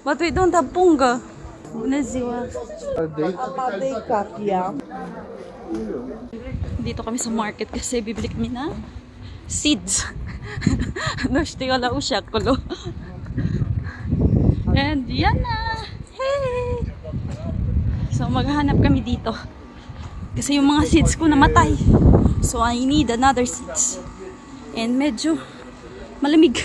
But we don't have punga. Naziwa. Dito kami sa market kasi bibili kami na seeds. Nashti ko lang usyak ko. And yan na. Hey! So maghahanap kami dito. Kasi yung mga seeds ko namatay. So I need another seeds. And medyo malamig.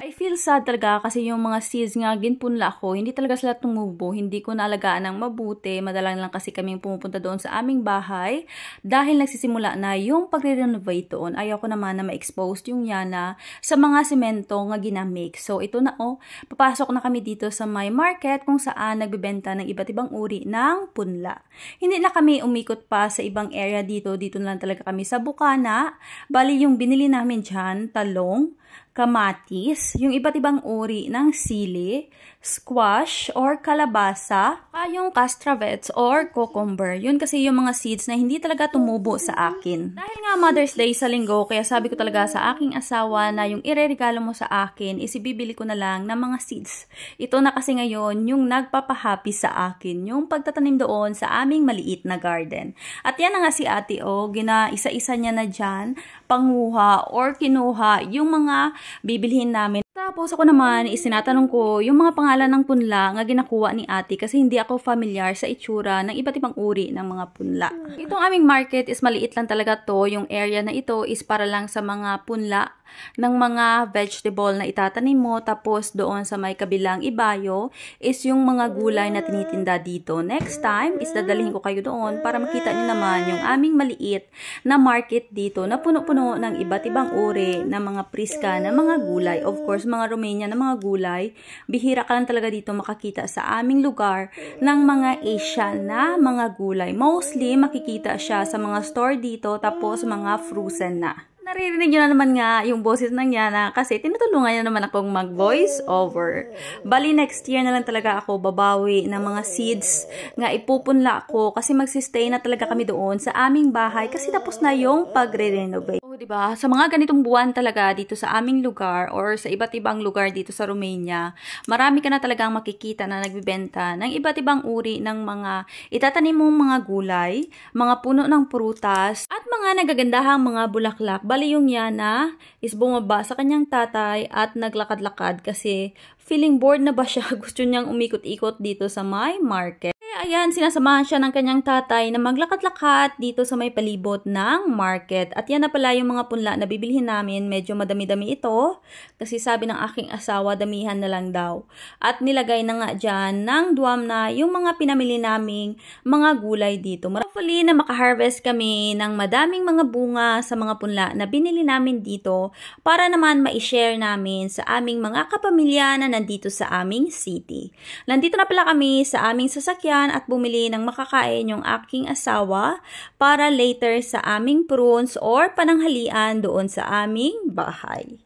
I feel sad talaga kasi yung mga seeds nga ginpunla ko, hindi talaga sila tumubo, hindi ko naalagaan ng mabuti. Madalang lang kasi kaming pumupunta doon sa aming bahay dahil nagsisimula na yung pagre-renovate doon. Ayaw ko naman na ma-expose yung yana sa mga semento nga ginamix. So ito na papasok na kami dito sa my market kung saan nagbebenta ng iba't ibang uri ng punla. Hindi na kami umikot pa sa ibang area dito na lang talaga kami sa Bukana. Bali yung binili namin dyan, talong, kamatis, yung iba't ibang uri ng sili, squash or kalabasa, yung castravets or cucumber. Yun kasi yung mga seeds na hindi talaga tumubo sa akin. Dahil nga Mother's Day sa linggo, kaya sabi ko talaga sa aking asawa na yung ireregalo mo sa akin is ibibili ko na lang ng mga seeds. Ito na kasi ngayon yung nagpapahappy sa akin, yung pagtatanim doon sa aming maliit na garden. At yan na nga si ate gina-isa-isa niya na dyan, panguha or kinuha yung mga bibilhin namin. Tapos ako naman, isinatanong ko yung mga pangalan ng punla nga ginakuha ni ate kasi hindi ako familiar sa itsura ng iba't ibang uri ng mga punla. Itong aming market is maliit lang talaga to. Yung area na ito is para lang sa mga punla ng mga vegetable na itatanim mo. Tapos doon sa may kabilang ibayo is yung mga gulay na tinitinda dito. Next time is dadalhin ko kayo doon para makita niyo naman yung aming maliit na market dito na puno-puno ng iba't ibang uri na mga priska na mga gulay. Of course, mga Romania na mga gulay. Bihira ka lang talaga dito makakita sa aming lugar ng mga Asian na mga gulay. Mostly makikita siya sa mga store dito tapos mga frozen na. Naririnig nyo na naman nga yung boses ng Yana kasi tinutulungan niya naman akong mag-voice over. Bali next year na lang talaga ako babawi ng mga seeds nga ipupunla ako kasi magsistay na talaga kami doon sa aming bahay kasi tapos na yung pagre-renovate. Diba? Sa mga ganitong buwan talaga dito sa aming lugar or sa iba't ibang lugar dito sa Romania, marami ka na talagang makikita na nagbibenta ng iba't ibang uri ng mga itatanim mong mga gulay, mga puno ng prutas, at mga nagagandahang mga bulaklak. Bali yung Yana is bumaba sa kanyang tatay at naglakad-lakad kasi feeling bored na ba siya? Gusto niyang umikot-ikot dito sa my market. Ayan, sinasamahan siya ng kanyang tatay na maglakad-lakad dito sa may palibot ng market. At yan na pala yung mga punla na bibilhin namin. Medyo madami-dami ito. Kasi sabi ng aking asawa, damihan na lang daw. At nilagay na nga dyan ng duwam na yung mga pinamili naming mga gulay dito. Hopefully na makaharvest kami ng madaming mga bunga sa mga punla na binili namin dito para naman ma-share namin sa aming mga kapamilya na nandito sa aming city. Nandito na pala kami sa aming sasakyan at bumili ng makakain yung aking asawa para later sa aming prunes or pananghalian doon sa aming bahay.